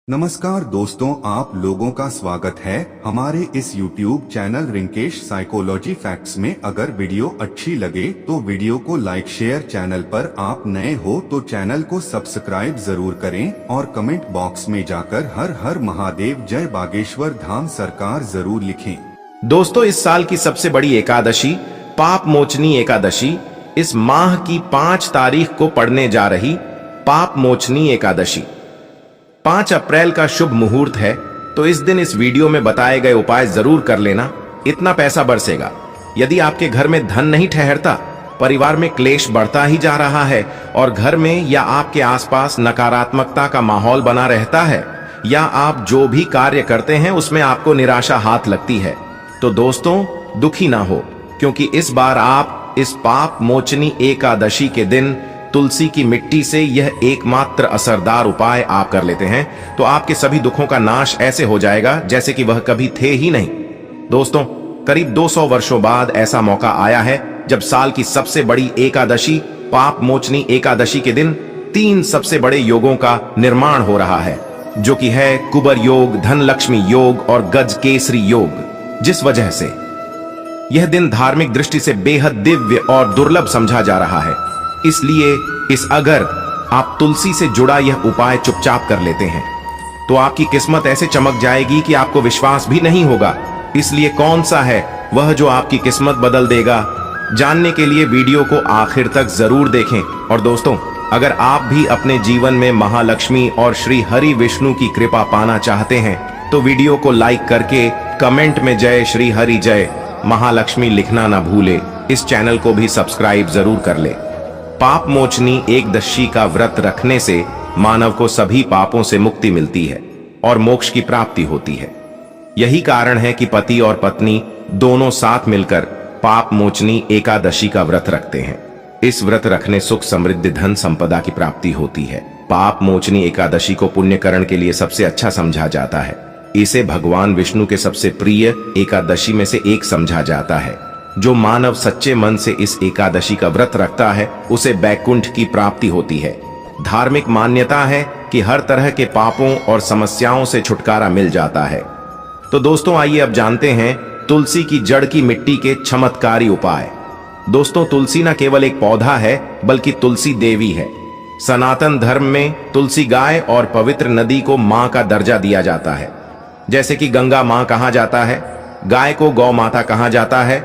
नमस्कार दोस्तों, आप लोगों का स्वागत है हमारे इस YouTube channel Rinkesh psychology facts में। अगर वीडियो अच्छी लगे तो वीडियो को लाइक शेयर, चैनल पर आप नए हो तो चैनल को सब्सक्राइब जरूर करें और कमेंट बॉक्स में जाकर हर हर महादेव जय बागेश्वर धाम सरकार जरूर लिखें। दोस्तों, इस साल की सबसे बड़ी एकादशी पाप मोचनी एकादशी इस माह की 5 तारीख को पड़ने जा रही पाप मोचनी एकादशी 5 अप्रैल का शुभ मुहूर्त है। तो इस दिन इस वीडियो में बताए गए उपाय जरूर कर लेना, इतना पैसा बरसेगा। यदि आपके घर में धन नहीं ठहरता, परिवार में क्लेश बढ़ता ही जा रहा है और घर में या आपके आसपास नकारात्मकता का माहौल बना रहता है, या आप जो भी कार्य करते हैं उसमें आपको निराशा हाथ लगती है, तो दोस्तों दुखी ना हो, क्योंकि इस बार आप इस पाप मोचनी एकादशी के दिन तुलसी की मिट्टी से यह एकमात्र असरदार उपाय आप कर लेते हैं तो आपके सभी दुखों का नाश ऐसे हो जाएगा जैसे कि वह कभी थे ही नहीं। दोस्तों, करीब 200 वर्षों बाद ऐसा मौका आया है जब साल की सबसे बड़ी एकादशी पाप मोचनी एकादशी के दिन 3 सबसे बड़े योगों का निर्माण हो रहा है, जो कि है कुबर योग, धन लक्ष्मी योग और गज केसरी योग। जिस वजह से यह दिन धार्मिक दृष्टि से बेहद दिव्य और दुर्लभ समझा जा रहा है, इसलिए अगर आप तुलसी से जुड़ा यह उपाय चुपचाप कर लेते हैं तो आपकी किस्मत ऐसे चमक जाएगी कि आपको विश्वास भी नहीं होगा। इसलिए कौन सा है वह जो आपकी किस्मत बदल देगा, जानने के लिए वीडियो को आखिर तक जरूर देखें। और दोस्तों, अगर आप भी अपने जीवन में महालक्ष्मी और श्री हरि विष्णु की कृपा पाना चाहते हैं तो वीडियो को लाइक करके कमेंट में जय श्री हरि जय महालक्ष्मी लिखना ना भूले। इस चैनल को भी सब्सक्राइब जरूर कर ले। पाप मोचनी एकदशी का व्रत रखने से मानव को सभी पापों से मुक्ति मिलती है और मोक्ष की प्राप्ति होती है। यही कारण है कि पति और पत्नी दोनों साथ मिलकर पाप मोचनी एकादशी का व्रत रखते हैं। इस व्रत रखने सुख, समृद्धि, धन संपदा की प्राप्ति होती है। पाप मोचनी एकादशी को पुण्यकरण के लिए सबसे अच्छा समझा जाता है। इसे भगवान विष्णु के सबसे प्रिय एकादशी में से एक समझा जाता है। जो मानव सच्चे मन से इस एकादशी का व्रत रखता है उसे बैकुंठ की प्राप्ति होती है। धार्मिक मान्यता है कि हर तरह के पापों और समस्याओं से छुटकारा मिल जाता है। तो दोस्तों, आइए अब जानते हैं तुलसी की जड़ की मिट्टी के चमत्कारी उपाय। दोस्तों, तुलसी न केवल एक पौधा है बल्कि तुलसी देवी है। सनातन धर्म में तुलसी गाय और पवित्र नदी को मां का दर्जा दिया जाता है। जैसे कि गंगा मां कहा जाता है, गाय को गौ माता कहा जाता है,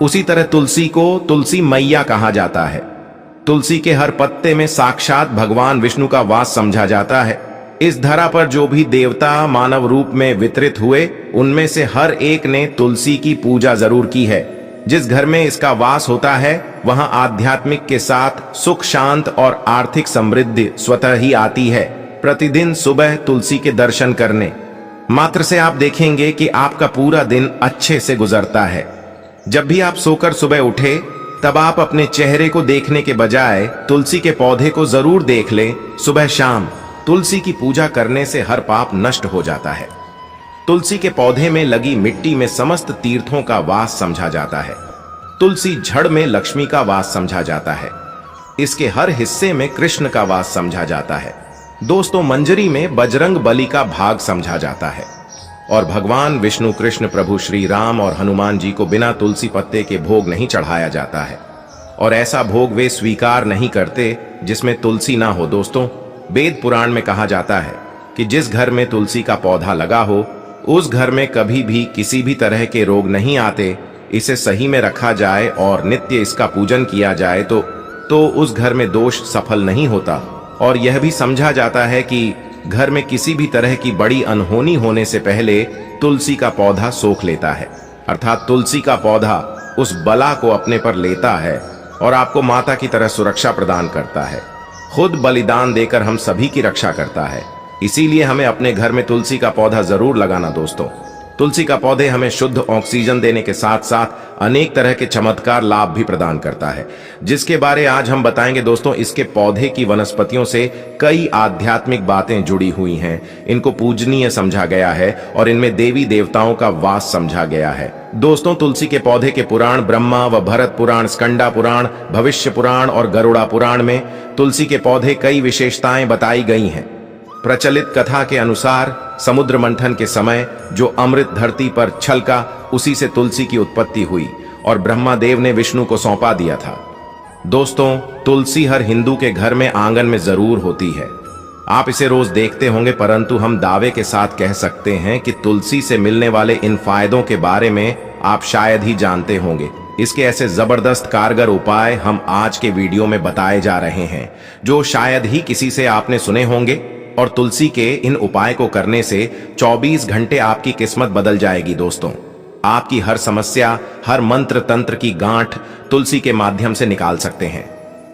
उसी तरह तुलसी को तुलसी मैया कहा जाता है। तुलसी के हर पत्ते में साक्षात भगवान विष्णु का वास समझा जाता है। इस धरा पर जो भी देवता मानव रूप में वितरित हुए, उनमें से हर एक ने तुलसी की पूजा जरूर की है। जिस घर में इसका वास होता है वहां आध्यात्मिक के साथ सुख, शांत और आर्थिक समृद्धि स्वतः ही आती है। प्रतिदिन सुबह तुलसी के दर्शन करने मात्र से आप देखेंगे कि आपका पूरा दिन अच्छे से गुजरता है। जब भी आप सोकर सुबह उठे तब आप अपने चेहरे को देखने के बजाय तुलसी के पौधे को जरूर देख लें। सुबह शाम तुलसी की पूजा करने से हर पाप नष्ट हो जाता है। तुलसी के पौधे में लगी मिट्टी में समस्त तीर्थों का वास समझा जाता है। तुलसी जड़ में लक्ष्मी का वास समझा जाता है। इसके हर हिस्से में कृष्ण का वास समझा जाता है। दोस्तों, मंजरी में बजरंग बली का भाग समझा जाता है और भगवान विष्णु, कृष्ण, प्रभु श्री राम और हनुमान जी को बिना तुलसी पत्ते के भोग नहीं चढ़ाया जाता है और ऐसा भोग वे स्वीकार नहीं करते जिसमें तुलसी ना हो। दोस्तों, वेद पुराण में कहा जाता है कि जिस घर में तुलसी का पौधा लगा हो उस घर में कभी भी किसी भी तरह के रोग नहीं आते। इसे सही में रखा जाए और नित्य इसका पूजन किया जाए तो उस घर में दोष सफल नहीं होता। और यह भी समझा जाता है कि घर में किसी भी तरह की बड़ी अनहोनी होने से पहले तुलसी का पौधा सोख लेता है, अर्थात तुलसी का पौधा उस बला को अपने पर लेता है और आपको माता की तरह सुरक्षा प्रदान करता है। खुद बलिदान देकर हम सभी की रक्षा करता है। इसीलिए हमें अपने घर में तुलसी का पौधा जरूर लगाना। दोस्तों, तुलसी का पौधे हमें शुद्ध ऑक्सीजन देने के साथ साथ अनेक तरह के चमत्कार लाभ भी प्रदान करता है, जिसके बारे आज हम बताएंगे। दोस्तों, इसके पौधे की वनस्पतियों से कई आध्यात्मिक बातें जुड़ी हुई हैं। इनको पूजनीय समझा गया है और इनमें देवी देवताओं का वास समझा गया है। दोस्तों, तुलसी के पौधे के पुराण ब्रह्मा व भरत पुराण, स्कंदा पुराण, भविष्य पुराण और गरुड़ा पुराण में तुलसी के पौधे कई विशेषताएं बताई गई हैं। प्रचलित कथा के अनुसार समुद्र मंथन के समय जो अमृत धरती पर छलका, उसी से तुलसी की उत्पत्ति हुई और ब्रह्मा देव ने विष्णु को सौंपा दिया था। दोस्तों, तुलसी हर हिंदू के घर में आंगन में जरूर होती है। आप इसे रोज देखते होंगे, परंतु हम दावे के साथ कह सकते हैं कि तुलसी से मिलने वाले इन फायदों के बारे में आप शायद ही जानते होंगे। इसके ऐसे जबरदस्त कारगर उपाय हम आज के वीडियो में बताए जा रहे हैं, जो शायद ही किसी से आपने सुने होंगे। और तुलसी के इन उपाय को करने से 24 घंटे आपकी किस्मत बदल जाएगी। दोस्तों, आपकी हर समस्या, हर मंत्र तंत्र की गांठ तुलसी के माध्यम से निकाल सकते हैं।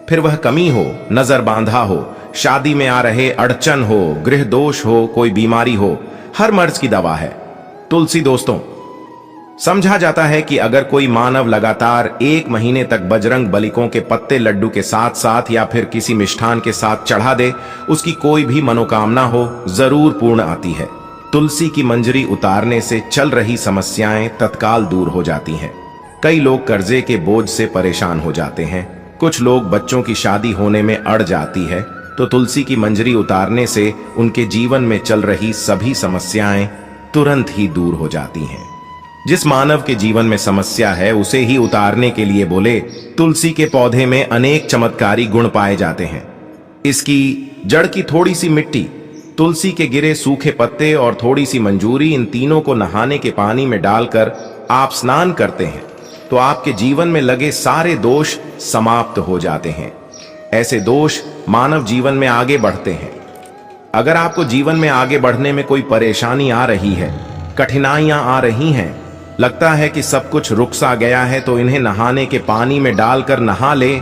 फिर वह कमी हो, नजर बांधा हो, शादी में आ रहे अड़चन हो, गृह दोष हो, कोई बीमारी हो, हर मर्ज की दवा है तुलसी। दोस्तों, समझा जाता है कि अगर कोई मानव लगातार 1 महीने तक बजरंग बलिकों के पत्ते लड्डू के साथ साथ या फिर किसी मिष्ठान के साथ चढ़ा दे, उसकी कोई भी मनोकामना हो जरूर पूर्ण आती है। तुलसी की मंजरी उतारने से चल रही समस्याएं तत्काल दूर हो जाती हैं। कई लोग कर्जे के बोझ से परेशान हो जाते हैं, कुछ लोग बच्चों की शादी होने में अड़ जाती है, तो तुलसी की मंजरी उतारने से उनके जीवन में चल रही सभी समस्याएं तुरंत ही दूर हो जाती हैं। जिस मानव के जीवन में समस्या है, उसे ही उतारने के लिए बोले तुलसी के पौधे में अनेक चमत्कारी गुण पाए जाते हैं। इसकी जड़ की थोड़ी सी मिट्टी, तुलसी के गिरे सूखे पत्ते और थोड़ी सी मंजूरी, इन तीनों को नहाने के पानी में डालकर आप स्नान करते हैं तो आपके जीवन में लगे सारे दोष समाप्त हो जाते हैं। ऐसे दोष मानव जीवन में आगे बढ़ते हैं। अगर आपको जीवन में आगे बढ़ने में कोई परेशानी आ रही है, कठिनाइयां आ रही हैं, लगता है कि सब कुछ रुक सा गया है, तो इन्हें नहाने के पानी में डालकर नहा ले।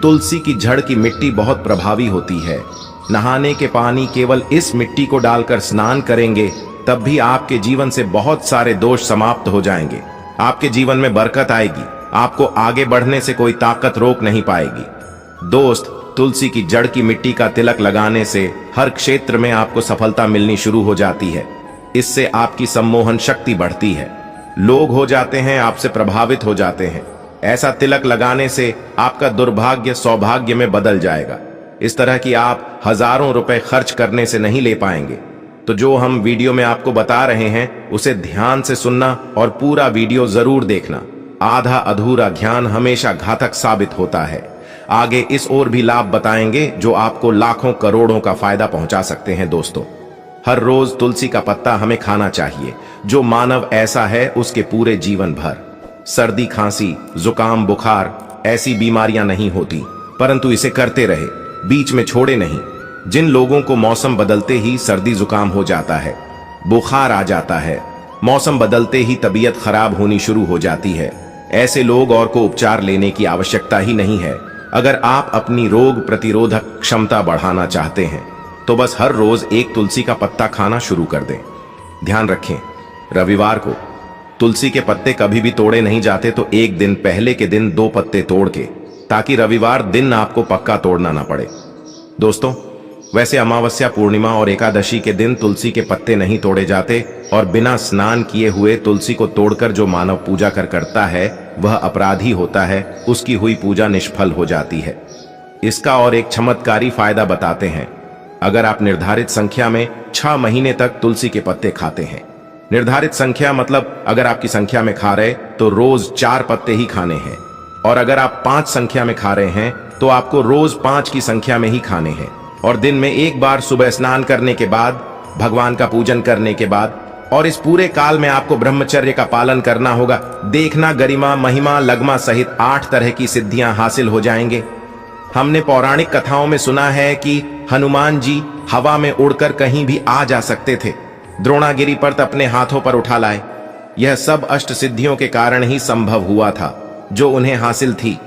तुलसी की जड़ की मिट्टी बहुत प्रभावी होती है। नहाने के पानी केवल इस मिट्टी को डालकर स्नान करेंगे, तब भी आपके जीवन से बहुत सारे दोष समाप्त हो जाएंगे। आपके जीवन में बरकत आएगी, आपको आगे बढ़ने से कोई ताकत रोक नहीं पाएगी। दोस्त, तुलसी की जड़ की मिट्टी का तिलक लगाने से हर क्षेत्र में आपको सफलता मिलनी शुरू हो जाती है। इससे आपकी सम्मोहन शक्ति बढ़ती है, लोग हो जाते हैं आपसे प्रभावित हो जाते हैं। ऐसा तिलक लगाने से आपका दुर्भाग्य सौभाग्य में बदल जाएगा। इस तरह की आप हजारों रुपए खर्च करने से नहीं ले पाएंगे। तो जो हम वीडियो में आपको बता रहे हैं, उसे ध्यान से सुनना और पूरा वीडियो जरूर देखना। आधा अधूरा ज्ञान हमेशा घातक साबित होता है। आगे इस और भी लाभ बताएंगे जो आपको लाखों करोड़ों का फायदा पहुंचा सकते हैं। दोस्तों, हर रोज तुलसी का पत्ता हमें खाना चाहिए। जो मानव ऐसा है, उसके पूरे जीवन भर सर्दी, खांसी, जुकाम, बुखार ऐसी बीमारियां नहीं होती, परंतु इसे करते रहे, बीच में छोड़े नहीं। जिन लोगों को मौसम बदलते ही सर्दी जुकाम हो जाता है, बुखार आ जाता है, मौसम बदलते ही तबीयत खराब होनी शुरू हो जाती है, ऐसे लोग और को उपचार लेने की आवश्यकता ही नहीं है। अगर आप अपनी रोग प्रतिरोधक क्षमता बढ़ाना चाहते हैं, तो बस हर रोज एक तुलसी का पत्ता खाना शुरू कर दें। ध्यान रखें, रविवार को तुलसी के पत्ते कभी भी तोड़े नहीं जाते, तो एक दिन पहले के दिन 2 पत्ते तोड़ के, ताकि रविवार दिन आपको पक्का तोड़ना ना पड़े। दोस्तों, वैसे अमावस्या, पूर्णिमा और एकादशी के दिन तुलसी के पत्ते नहीं तोड़े जाते, और बिना स्नान किए हुए तुलसी को तोड़कर जो मानव पूजा करता है, वह अपराधी होता है, उसकी हुई पूजा निष्फल हो जाती है। इसका और एक चमत्कारी फायदा बताते हैं। अगर आप निर्धारित संख्या में 6 महीने तक तुलसी के पत्ते खाते हैं, निर्धारित संख्या मतलब अगर आपकी संख्या में खा रहे तो रोज 4 पत्ते ही खाने हैं, और अगर आप 5 संख्या में खा रहे हैं तो आपको रोज 5 की संख्या में ही खाने हैं, और दिन में एक बार सुबह स्नान करने के बाद, भगवान का पूजन करने के बाद, और इस पूरे काल में आपको ब्रह्मचर्य का पालन करना होगा। देखना, गरिमा, महिमा, लगमा सहित 8 तरह की सिद्धियां हासिल हो जाएंगे। हमने पौराणिक कथाओं में सुना है कि हनुमान जी हवा में उड़कर कहीं भी आ जा सकते थे, द्रोणागिरी पर्वत अपने हाथों पर उठा लाए। यह सब अष्ट सिद्धियों के कारण ही संभव हुआ था, जो उन्हें हासिल थी।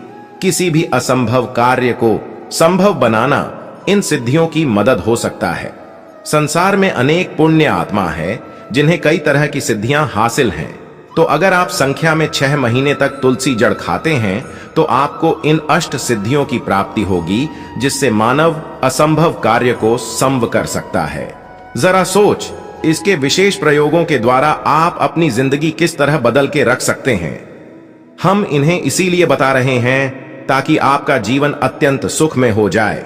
किसी भी असंभव कार्य को संभव बनाना इन सिद्धियों की मदद हो सकता है। संसार में अनेक पुण्य आत्मा है जिन्हें कई तरह की सिद्धियां हासिल हैं। तो अगर आप संख्या में 6 महीने तक तुलसी जड़ खाते हैं, तो आपको इन अष्ट सिद्धियों की प्राप्ति होगी, जिससे मानव असंभव कार्य को संभव कर सकता है। जरा सोच, इसके विशेष प्रयोगों के द्वारा आप अपनी जिंदगी किस तरह बदल के रख सकते हैं। हम इन्हें इसीलिए बता रहे हैं ताकि आपका जीवन अत्यंत सुख में हो जाए।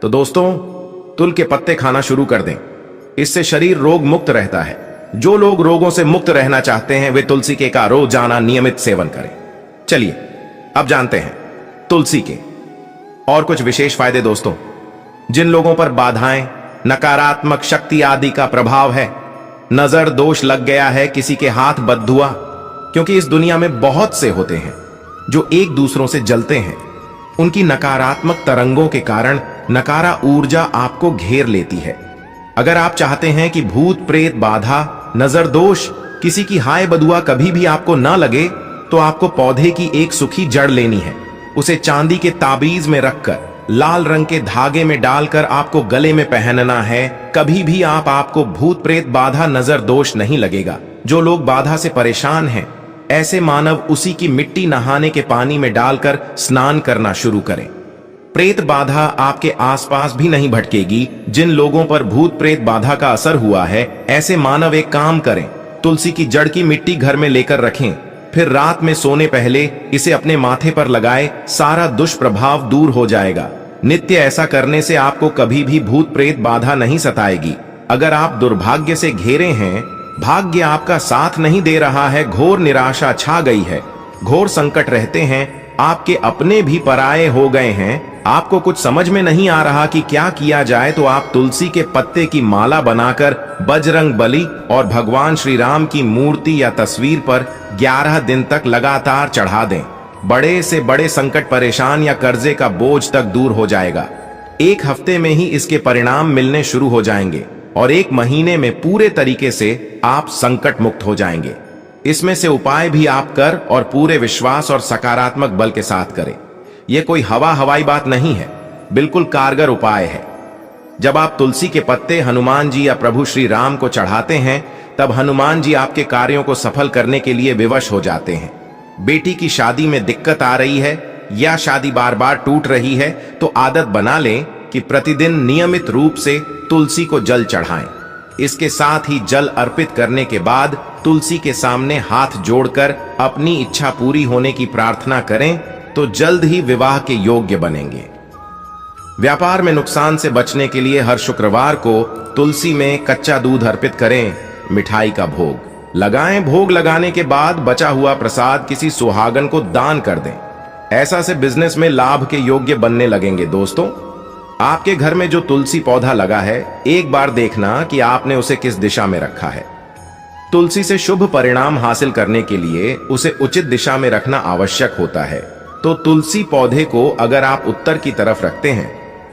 तो दोस्तों, तुल के पत्ते खाना शुरू कर दें। इससे शरीर रोग मुक्त रहता है। जो लोग रोगों से मुक्त रहना चाहते हैं वे तुलसी के का रोजाना नियमित सेवन करें। चलिए अब जानते हैं तुलसी के और कुछ विशेष फायदे। दोस्तों, जिन लोगों पर बाधाएं, नकारात्मक शक्ति आदि का प्रभाव है, नजर दोष लग गया है, किसी के हाथ बददुआ, क्योंकि इस दुनिया में बहुत से होते हैं जो एक दूसरों से जलते हैं, उनकी नकारात्मक तरंगों के कारण नकारा ऊर्जा आपको घेर लेती है। अगर आप चाहते हैं कि भूत प्रेत बाधा, नजर दोष, किसी की हाय बदुआ कभी भी आपको ना लगे, तो आपको पौधे की एक सूखी जड़ लेनी है। उसे चांदी के ताबीज में रखकर लाल रंग के धागे में डालकर आपको गले में पहनना है। कभी भी आपको भूत प्रेत बाधा, नजर दोष नहीं लगेगा। जो लोग बाधा से परेशान हैं, ऐसे मानव उसी की मिट्टी नहाने के पानी में डालकर स्नान करना शुरू करें। प्रेत बाधा आपके आसपास भी नहीं भटकेगी। जिन लोगों पर भूत प्रेत बाधा का असर हुआ है, ऐसे मानव एक काम करें, तुलसी की जड़ की मिट्टी घर में लेकर रखें, फिर रात में सोने पहले इसे अपने माथे पर लगाए, सारा दुष्प्रभाव दूर हो जाएगा। नित्य ऐसा करने से आपको कभी भी भूत प्रेत बाधा नहीं सताएगी। अगर आप दुर्भाग्य से घिरे हैं, भाग्य आपका साथ नहीं दे रहा है, घोर निराशा छा गई है, घोर संकट रहते हैं, आपके अपने भी पराये हो गए हैं, आपको कुछ समझ में नहीं आ रहा कि क्या किया जाए, तो आप तुलसी के पत्ते की माला बनाकर बजरंग बली और भगवान श्री राम की मूर्ति या तस्वीर पर 11 दिन तक लगातार चढ़ा दें। बड़े से बड़े संकट, परेशान या कर्जे का बोझ तक दूर हो जाएगा। 1 हफ्ते में ही इसके परिणाम मिलने शुरू हो जाएंगे और 1 महीने में पूरे तरीके से आप संकट मुक्त हो जाएंगे। इसमें से उपाय भी आप कर और पूरे विश्वास और सकारात्मक बल के साथ करें। यह कोई हवाई बात नहीं है, बिल्कुल कारगर उपाय है। जब आप तुलसी के पत्ते हनुमान जी या प्रभु श्री राम को चढ़ाते हैं, तब हनुमान जी आपके कार्यों को सफल करने के लिए विवश हो जाते हैं। बेटी की शादी में दिक्कत आ रही है या शादी बार बार टूट रही है, तो आदत बना लें कि प्रतिदिन नियमित रूप से तुलसी को जल चढ़ाएं। इसके साथ ही जल अर्पित करने के बाद तुलसी के सामने हाथ जोड़कर अपनी इच्छा पूरी होने की प्रार्थना करें, तो जल्द ही विवाह के योग्य बनेंगे। व्यापार में नुकसान से बचने के लिए हर शुक्रवार को तुलसी में कच्चा दूध अर्पित करें, मिठाई का भोग लगाएं। भोग लगाने के बाद बचा हुआ प्रसाद किसी सुहागन को दान कर दें। ऐसा से बिजनेस में लाभ के योग्य बनने लगेंगे। दोस्तों, आपके घर में जो तुलसी पौधा लगा है, एक बार देखना कि आपने उसे किस दिशा में रखा है। तुलसी से शुभ परिणाम हासिल करने के लिए उसे उचित दिशा में रखना आवश्यक होता है। तो तुलसी पौधे को अगर आप उत्तर की तरफ रखते हैं,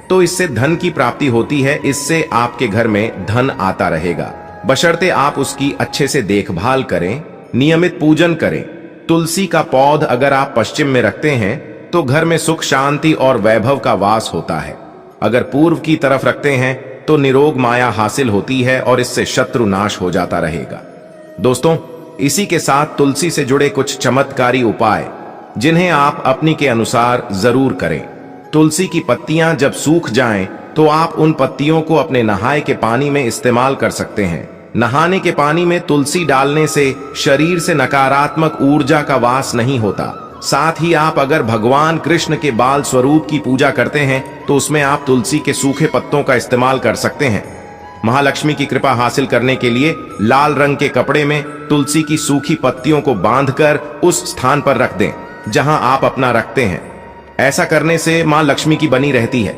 तो इससे धन की प्राप्ति होती है। इससे आपके घर में धन आता रहेगा, बशर्ते आप उसकी अच्छे से देखभाल करें, नियमित पूजन करें। तुलसी का पौध अगर आप पश्चिम में रखते हैं, तो घर में सुख, शांति और वैभव का वास होता है। अगर पूर्व की तरफ रखते हैं, तो निरोग माया हासिल होती है और इससे शत्रु नाश हो जाता रहेगा। दोस्तों, इसी के साथ तुलसी से जुड़े कुछ चमत्कारी उपाय, जिन्हें आप अपनी के अनुसार जरूर करें। तुलसी की पत्तियां जब सूख जाएं, तो आप उन पत्तियों को अपने नहाए के पानी में इस्तेमाल कर सकते हैं। नहाने के पानी में तुलसी डालने से शरीर से नकारात्मक ऊर्जा का वास नहीं होता। साथ ही आप अगर भगवान कृष्ण के बाल स्वरूप की पूजा करते हैं, तो उसमें आप तुलसी के सूखे पत्तों का इस्तेमाल कर सकते हैं। महालक्ष्मी की कृपा हासिल करने के लिए लाल रंग के कपड़े में तुलसी की सूखी पत्तियों को बांधकर उस स्थान पर रख दें जहां आप अपना रखते हैं। ऐसा करने से मां लक्ष्मी की बनी रहती है।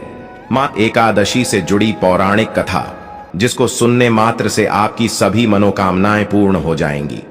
मां एकादशी से जुड़ी पौराणिक कथा, जिसको सुनने मात्र से आपकी सभी मनोकामनाएं पूर्ण हो जाएंगी।